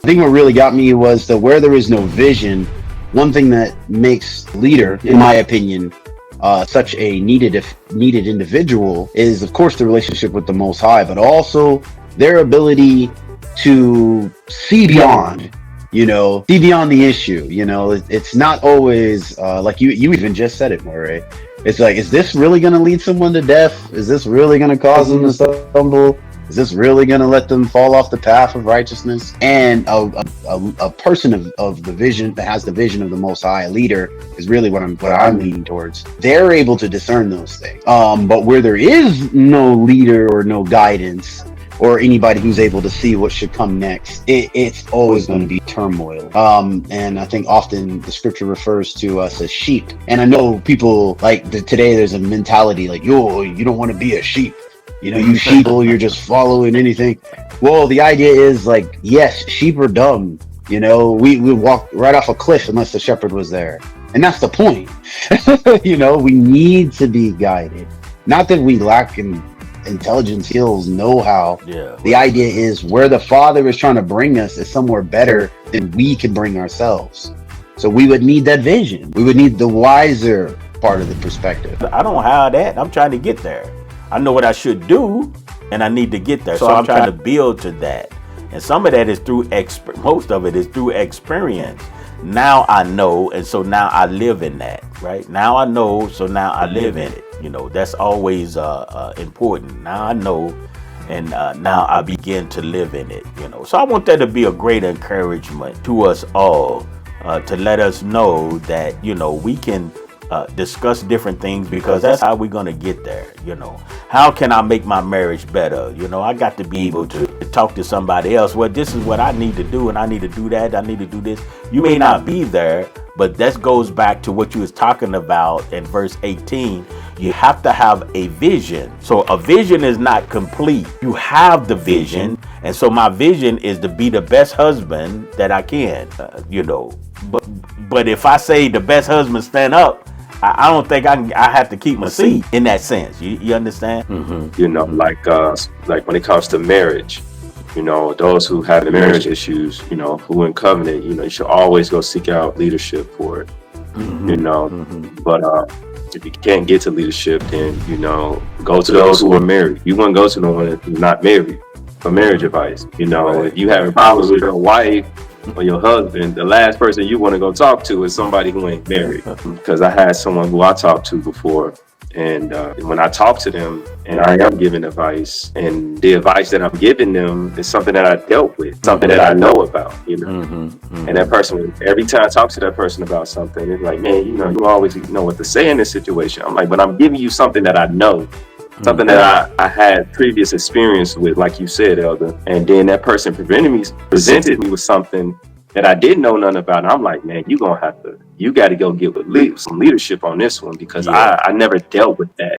I think what really got me was that where there is no vision, one thing that makes leader, in my opinion, such a needed individual is, of course, the relationship with the Most High, but also their ability to see beyond. See beyond the issue. It's not always like you even just said it, Moray. It's like, is this really going to lead someone to death? Is this really going to cause them to stumble? Is this really going to let them fall off the path of righteousness? And a person of the vision, that has the vision of the Most High, a leader, is really what I'm leaning towards. They're able to discern those things. But where there is no leader or no guidance, or anybody who's able to see what should come next, it's always going to be turmoil. And I think often the scripture refers to us as sheep. And I know people like today, there's a mentality like, you don't want to be a sheep. You sheep, you're just following anything. Well, the idea is like, yes, sheep are dumb. We walk right off a cliff unless the shepherd was there. And that's the point. We need to be guided. Not that we lack intelligence, skills, know-how. Yeah. The idea is where the Father is trying to bring us is somewhere better than we can bring ourselves. So we would need that vision. We would need the wiser part of the perspective. I don't have that. I'm trying to get there. I know what I should do, and I need to get there. So I'm trying to build to that. And some of that is through most of it is through experience. Now I know, and so now I live in that, right? Now I know, so now I live in it. That's always important. Now I know, and now I begin to live in it. So I want that to be a great encouragement to us all, to let us know that we can discuss different things, because that's how we're going to get there. How can I make my marriage better? I got to be able to talk to somebody else. Well, this is what I need to do, and I need to do that. I need to do this. You may not be there, but that goes back to what you was talking about in verse 18. You have to have a vision. So a vision is not complete. You have the vision. And so my vision is to be the best husband that I can, But if I say the best husband, stand up, I don't think I have to keep my seat in that sense. You understand? Mm-hmm. Like when it comes to marriage, those who have the marriage issues, who in covenant, you should always go seek out leadership for it. But if you can't get to leadership, then go to those who are married. You wouldn't go to no one who's not married for marriage advice. Right. If you having problems with your wife or your husband, the last person you want to go talk to is somebody who ain't married. Because I had someone who I talked to before, and when I talk to them and I am giving advice, and the advice that I'm giving them is something that I dealt with, something that I know about, And that person, every time I talk to that person about something, it's like, man, you always know what to say in this situation. I'm like, but I'm giving you something that I know, something that I had previous experience with, like you said, Elder. And then that person presented me with something that I didn't know nothing about. And I'm like, man, you got to go get with some leadership on this one, because I never dealt with that.